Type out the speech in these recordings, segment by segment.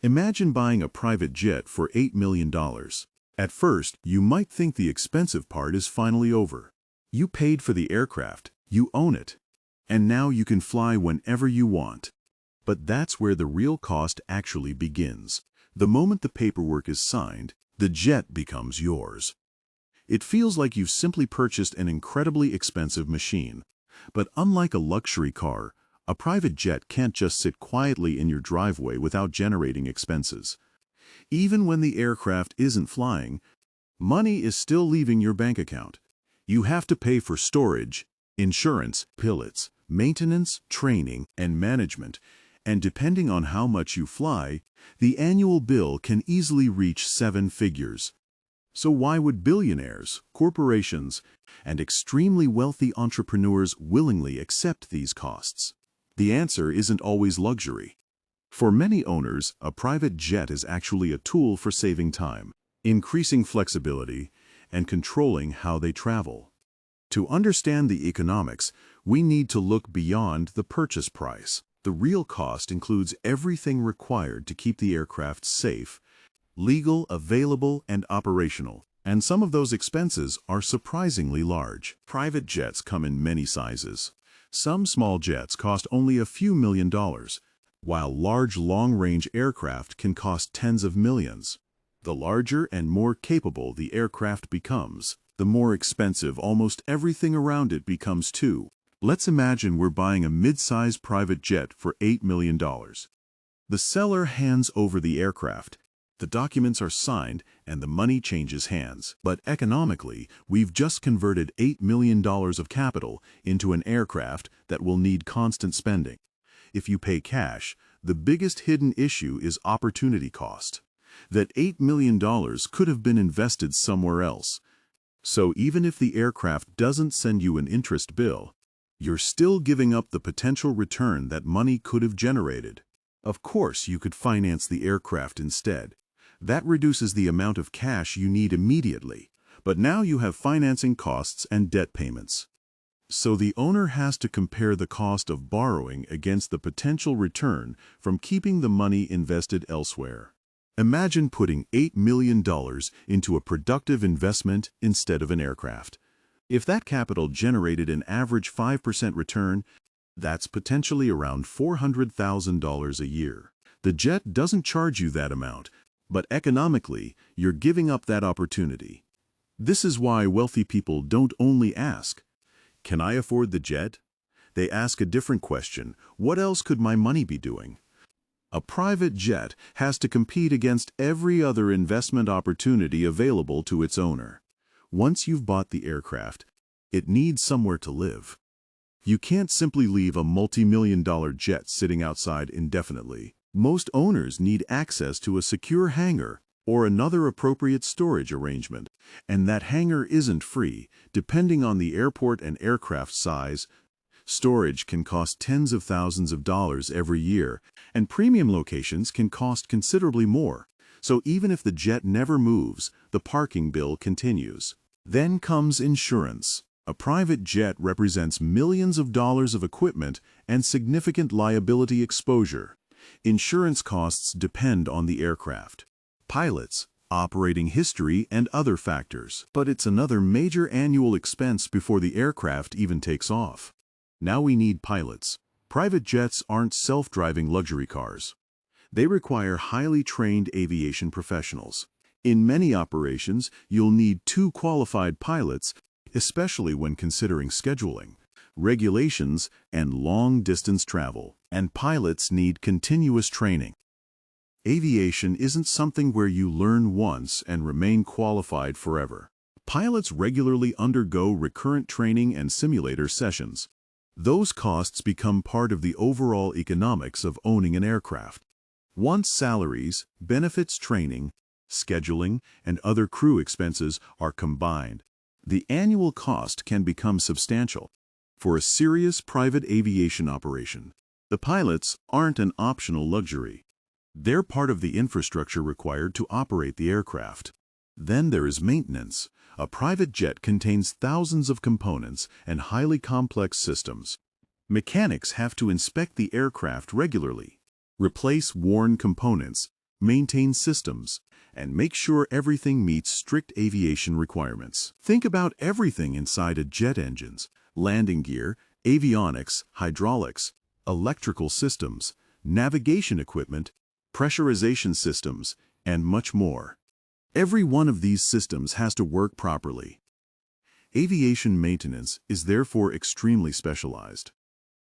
Imagine buying a private jet for $8 million. At first, you might think the expensive part is finally over. You paid for the aircraft, you own it, and now you can fly whenever you want. But that's where the real cost actually begins. The moment the paperwork is signed, the jet becomes yours. It feels like you've simply purchased an incredibly expensive machine. But unlike a luxury car, a private jet can't just sit quietly in your driveway without generating expenses. Even when the aircraft isn't flying, money is still leaving your bank account. You have to pay for storage, insurance, pilots, maintenance, training, and management. And depending on how much you fly, the annual bill can easily reach 7 figures. So why would billionaires, corporations, and extremely wealthy entrepreneurs willingly accept these costs? The answer isn't always luxury. For many owners, a private jet is actually a tool for saving time, increasing flexibility, and controlling how they travel. To understand the economics, we need to look beyond the purchase price. The real cost includes everything required to keep the aircraft safe, legal, available, and operational. And some of those expenses are surprisingly large. Private jets come in many sizes. Some small jets cost only a few $1,000,000, while large long-range aircraft can cost tens of millions. The larger and more capable the aircraft becomes, the more expensive almost everything around it becomes too. Let's imagine we're buying a mid-size private jet for $8 million. The seller hands over the aircraft. The documents are signed and the money changes hands. But economically, we've just converted $8 million of capital into an aircraft that will need constant spending. If you pay cash, the biggest hidden issue is opportunity cost. That $8 million could have been invested somewhere else. So even if the aircraft doesn't send you an interest bill, you're still giving up the potential return that money could have generated. Of course, you could finance the aircraft instead. That reduces the amount of cash you need immediately, but now you have financing costs and debt payments. So the owner has to compare the cost of borrowing against the potential return from keeping the money invested elsewhere. Imagine putting $8 million into a productive investment instead of an aircraft. If that capital generated an average 5% return, that's potentially around $400,000 a year. The jet doesn't charge you that amount, but economically, you're giving up that opportunity. This is why wealthy people don't only ask, "Can I afford the jet?" They ask a different question: what else could my money be doing? A private jet has to compete against every other investment opportunity available to its owner. Once you've bought the aircraft, it needs somewhere to live. You can't simply leave a multi-million-dollar jet sitting outside indefinitely. Most owners need access to a secure hangar or another appropriate storage arrangement, and that hangar isn't free. Depending on the airport and aircraft size, storage can cost tens of thousands of dollars every year, and premium locations can cost considerably more. So even if the jet never moves, the parking bill continues. Then comes insurance. A private jet represents millions of dollars of equipment and significant liability exposure. Insurance costs depend on the aircraft, pilots, operating history, and other factors. But it's another major annual expense before the aircraft even takes off. Now we need pilots. Private jets aren't self-driving luxury cars. They require highly trained aviation professionals. In many operations, you'll need 2 qualified pilots, especially when considering scheduling, regulations, and long-distance travel. And pilots need continuous training. Aviation isn't something where you learn once and remain qualified forever. Pilots regularly undergo recurrent training and simulator sessions. Those costs become part of the overall economics of owning an aircraft. Once salaries, benefits, training, scheduling, and other crew expenses are combined, the annual cost can become substantial. For a serious private aviation operation, the pilots aren't an optional luxury. They're part of the infrastructure required to operate the aircraft. Then there is maintenance. A private jet contains thousands of components and highly complex systems. Mechanics have to inspect the aircraft regularly, replace worn components, maintain systems, and make sure everything meets strict aviation requirements. Think about everything inside a jet engines: landing gear, avionics, hydraulics, electrical systems, navigation equipment, pressurization systems, and much more. Every one of these systems has to work properly. Aviation maintenance is therefore extremely specialized.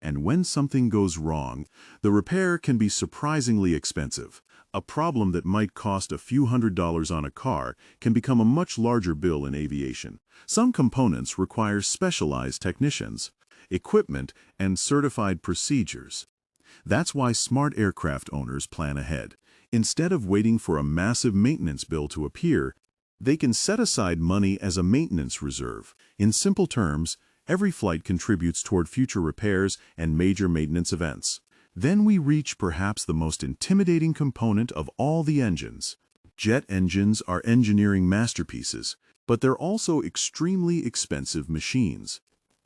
And when something goes wrong, the repair can be surprisingly expensive. A problem that might cost a few $100s on a car can become a much larger bill in aviation. Some components require specialized technicians, equipment, and certified procedures. That's why smart aircraft owners plan ahead. Instead of waiting for a massive maintenance bill to appear, they can set aside money as a maintenance reserve. In simple terms, every flight contributes toward future repairs and major maintenance events. Then we reach perhaps the most intimidating component of all the engines. Jet engines are engineering masterpieces, but they're also extremely expensive machines.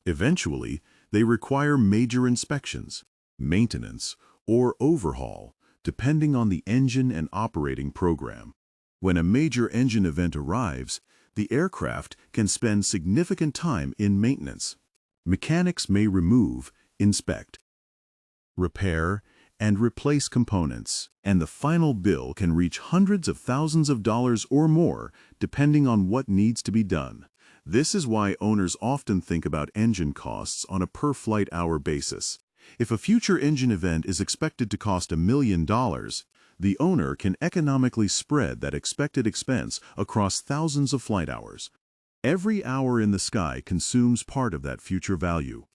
Eventually, they require major inspections, maintenance, or overhaul, depending on the engine and operating program. When a major engine event arrives, the aircraft can spend significant time in maintenance. Mechanics may remove, inspect, repair, and replace components, and the final bill can reach hundreds of thousands of dollars or more, depending on what needs to be done. This is why owners often think about engine costs on a per-flight hour basis. If a future engine event is expected to cost $1 million, the owner can economically spread that expected expense across thousands of flight hours. Every hour in the sky consumes part of that future value.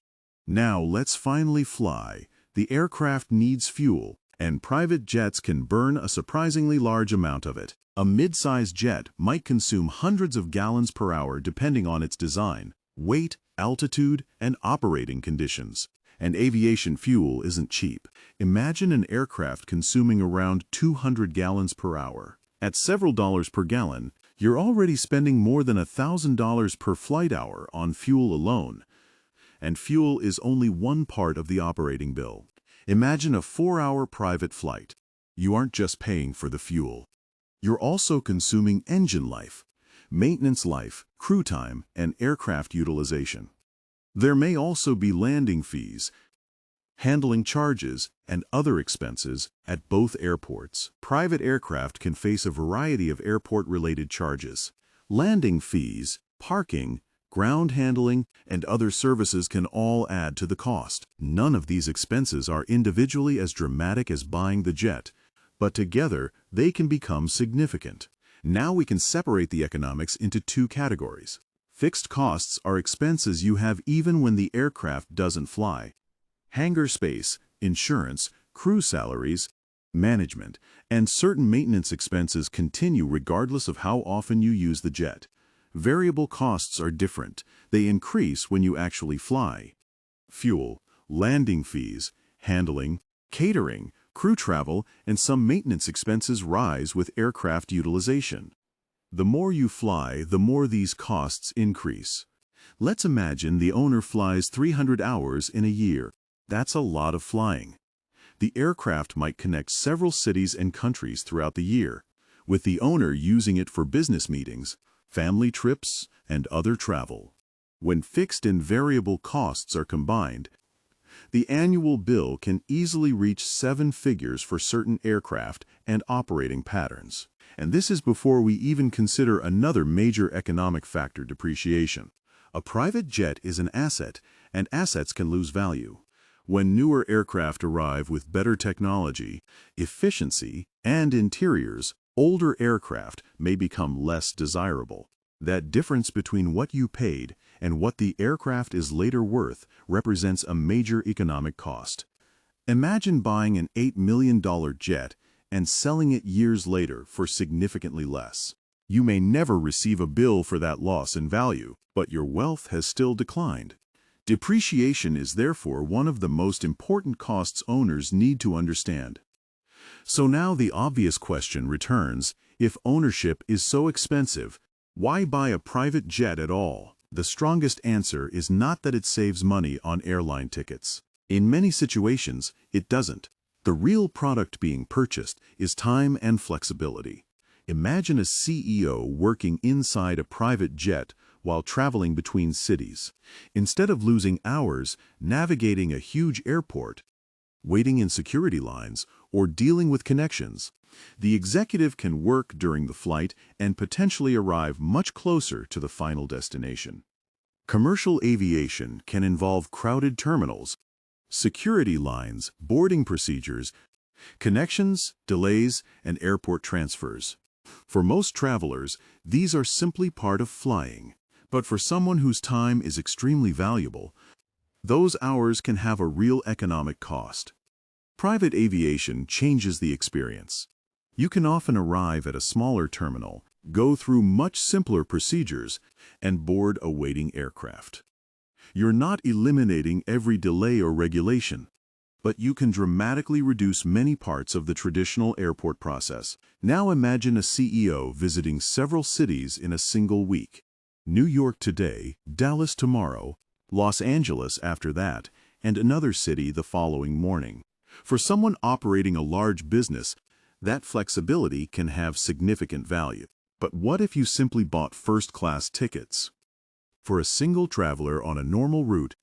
Now let's finally fly. The aircraft needs fuel, and private jets can burn a surprisingly large amount of it. A mid-sized jet might consume hundreds of gallons per hour depending on its design, weight, altitude, and operating conditions. And aviation fuel isn't cheap. Imagine an aircraft consuming around 200 gallons per hour. At several dollars per gallon, you're already spending more than $1,000 per flight hour on fuel alone. And fuel is only one part of the operating bill. Imagine a 4-hour private flight. You aren't just paying for the fuel. You're also consuming engine life, maintenance life, crew time, and aircraft utilization. There may also be landing fees, handling charges, and other expenses at both airports. Private aircraft can face a variety of airport-related charges. Landing fees, parking, ground handling, and other services can all add to the cost. None of these expenses are individually as dramatic as buying the jet, but together they can become significant. Now we can separate the economics into two categories. Fixed costs are expenses you have even when the aircraft doesn't fly. Hangar space, insurance, crew salaries, management, and certain maintenance expenses continue regardless of how often you use the jet. Variable costs are different. They increase when you actually fly. Fuel, landing fees, handling, catering, crew travel, and some maintenance expenses rise with aircraft utilization. The more you fly, the more these costs increase. Let's imagine the owner flies 300 hours in a year. That's a lot of flying. The aircraft might connect several cities and countries throughout the year, with the owner using it for business meetings, family trips, and other travel. When fixed and variable costs are combined, the annual bill can easily reach 7 figures for certain aircraft and operating patterns. And this is before we even consider another major economic factor: depreciation. A private jet is an asset, and assets can lose value. When newer aircraft arrive with better technology, efficiency, and interiors, older aircraft may become less desirable. That difference between what you paid and what the aircraft is later worth represents a major economic cost. Imagine buying an $8 million jet and selling it years later for significantly less. You may never receive a bill for that loss in value, but your wealth has still declined. Depreciation is therefore one of the most important costs owners need to understand. So now the obvious question returns: if ownership is so expensive, why buy a private jet at all? The strongest answer is not that it saves money on airline tickets. In many situations, it doesn't. The real product being purchased is time and flexibility. Imagine a CEO working inside a private jet while traveling between cities. Instead of losing hours navigating a huge airport, waiting in security lines, or dealing with connections, the executive can work during the flight and potentially arrive much closer to the final destination. Commercial aviation can involve crowded terminals, security lines, boarding procedures, connections, delays, and airport transfers. For most travelers, these are simply part of flying. But for someone whose time is extremely valuable, those hours can have a real economic cost. Private aviation changes the experience. You can often arrive at a smaller terminal, go through much simpler procedures, and board a waiting aircraft. You're not eliminating every delay or regulation, but you can dramatically reduce many parts of the traditional airport process. Now imagine a CEO visiting several cities in a single week. New York today, Dallas tomorrow, Los Angeles after that, and another city the following morning. For someone operating a large business, that flexibility can have significant value. But what if you simply bought first-class tickets? For a single traveler on a normal route,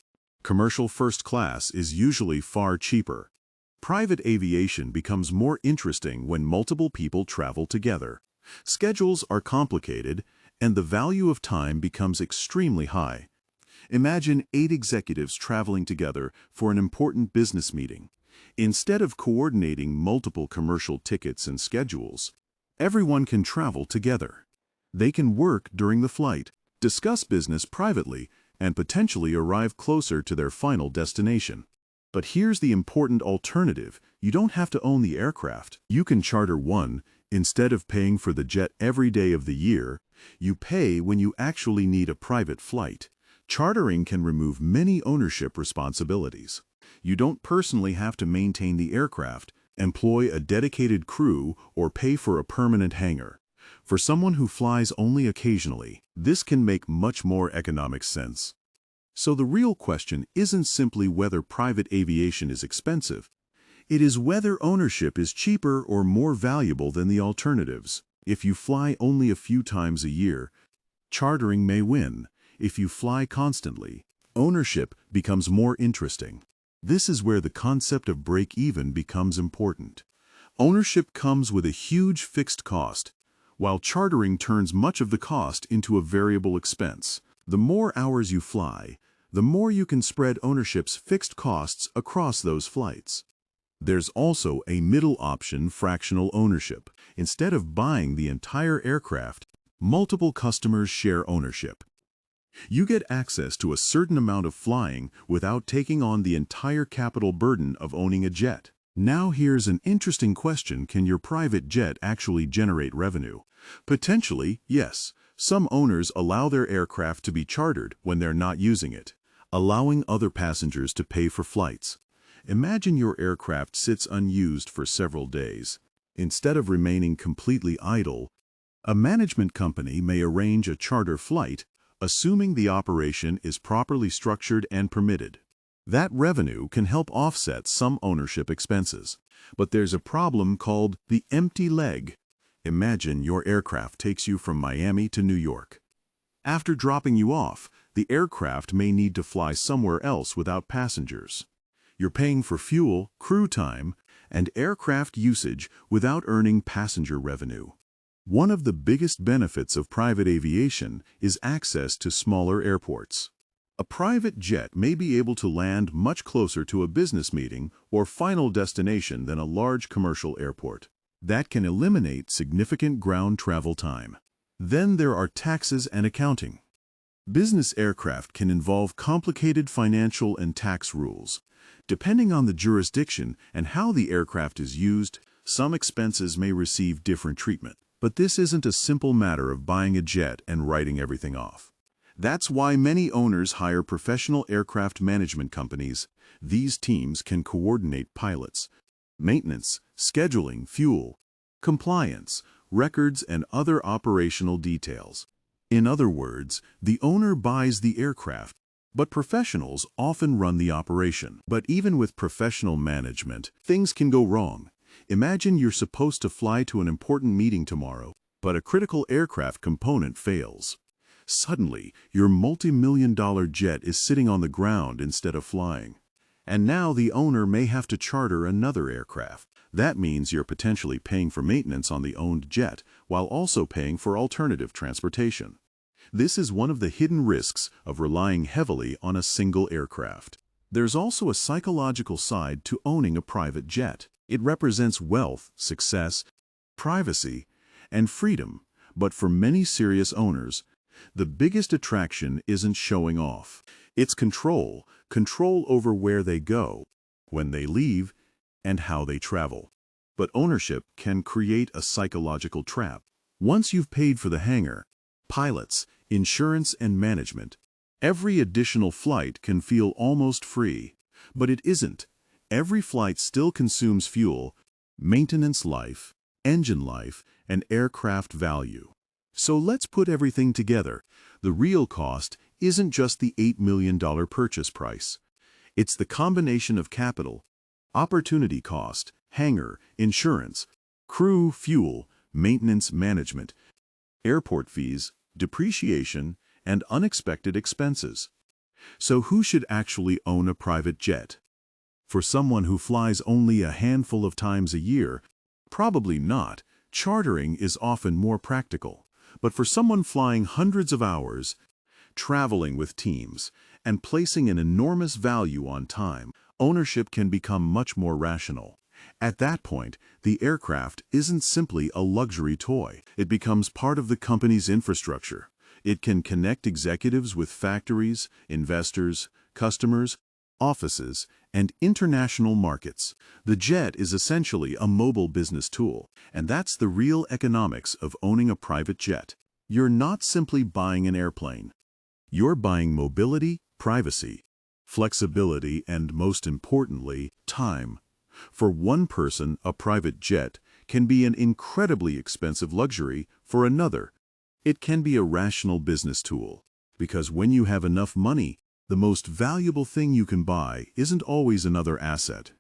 commercial first class is usually far cheaper. Private aviation becomes more interesting when multiple people travel together. Schedules are complicated, and the value of time becomes extremely high. Imagine 8 executives traveling together for an important business meeting. Instead of coordinating multiple commercial tickets and schedules, everyone can travel together. They can work during the flight, discuss business privately, and potentially arrive closer to their final destination. But here's the important alternative. You don't have to own the aircraft. You can charter one. Instead of paying for the jet every day of the year, you pay when you actually need a private flight. Chartering can remove many ownership responsibilities. You don't personally have to maintain the aircraft, employ a dedicated crew, or pay for a permanent hangar. For someone who flies only occasionally, this can make much more economic sense. So the real question isn't simply whether private aviation is expensive. It is whether ownership is cheaper or more valuable than the alternatives. If you fly only a few times a year, chartering may win. If you fly constantly, ownership becomes more interesting. This is where the concept of break-even becomes important. Ownership comes with a huge fixed cost, while chartering turns much of the cost into a variable expense. The more hours you fly, the more you can spread ownership's fixed costs across those flights. There's also a middle option, fractional ownership. Instead of buying the entire aircraft, multiple customers share ownership. You get access to a certain amount of flying without taking on the entire capital burden of owning a jet. Now here's an interesting question: can your private jet actually generate revenue? Potentially, yes. Some owners allow their aircraft to be chartered when they're not using it, allowing other passengers to pay for flights. Imagine your aircraft sits unused for several days. Instead of remaining completely idle, a management company may arrange a charter flight, assuming the operation is properly structured and permitted. That revenue can help offset some ownership expenses. But there's a problem called the empty leg. Imagine your aircraft takes you from Miami to New York. After dropping you off, the aircraft may need to fly somewhere else without passengers. You're paying for fuel, crew time, and aircraft usage without earning passenger revenue. One of the biggest benefits of private aviation is access to smaller airports. A private jet may be able to land much closer to a business meeting or final destination than a large commercial airport. That can eliminate significant ground travel time. Then there are taxes and accounting. Business aircraft can involve complicated financial and tax rules. Depending on the jurisdiction and how the aircraft is used, some expenses may receive different treatment. But this isn't a simple matter of buying a jet and writing everything off. That's why many owners hire professional aircraft management companies. These teams can coordinate pilots, maintenance, scheduling, fuel, compliance, records, and other operational details. In other words, the owner buys the aircraft, But professionals often run the operation. But even with professional management, things can go wrong. Imagine you're supposed to fly to an important meeting tomorrow, but a critical aircraft component fails. Suddenly, your multi-million-dollar jet is sitting on the ground instead of flying. And now the owner may have to charter another aircraft. That means you're potentially paying for maintenance on the owned jet while also paying for alternative transportation. This is one of the hidden risks of relying heavily on a single aircraft. There's also a psychological side to owning a private jet. It represents wealth, success, privacy, and freedom. But for many serious owners, the biggest attraction isn't showing off. It's control over where they go, when they leave, and how they travel. But ownership can create a psychological trap. Once you've paid for the hangar, pilots, insurance, and management, every additional flight can feel almost free. But it isn't. Every flight still consumes fuel, maintenance life, engine life, and aircraft value. So let's put everything together. The real cost isn't just the $8 million purchase price. It's the combination of capital, opportunity cost, hangar, insurance, crew, fuel, maintenance, management, airport fees, depreciation, and unexpected expenses. So who should actually own a private jet? For someone who flies only a handful of times a year, probably not. Chartering is often more practical. But for someone flying hundreds of hours, traveling with teams, and placing an enormous value on time, ownership can become much more rational. At that point, the aircraft isn't simply a luxury toy. It becomes part of the company's infrastructure. It can connect executives with factories, investors, customers, offices, and international markets. The jet is essentially a mobile business tool, and that's the real economics of owning a private jet. You're not simply buying an airplane. You're buying mobility, privacy, flexibility, and most importantly, time. For one person, a private jet can be an incredibly expensive luxury. For another, it can be a rational business tool. Because when you have enough money, the most valuable thing you can buy isn't always another asset.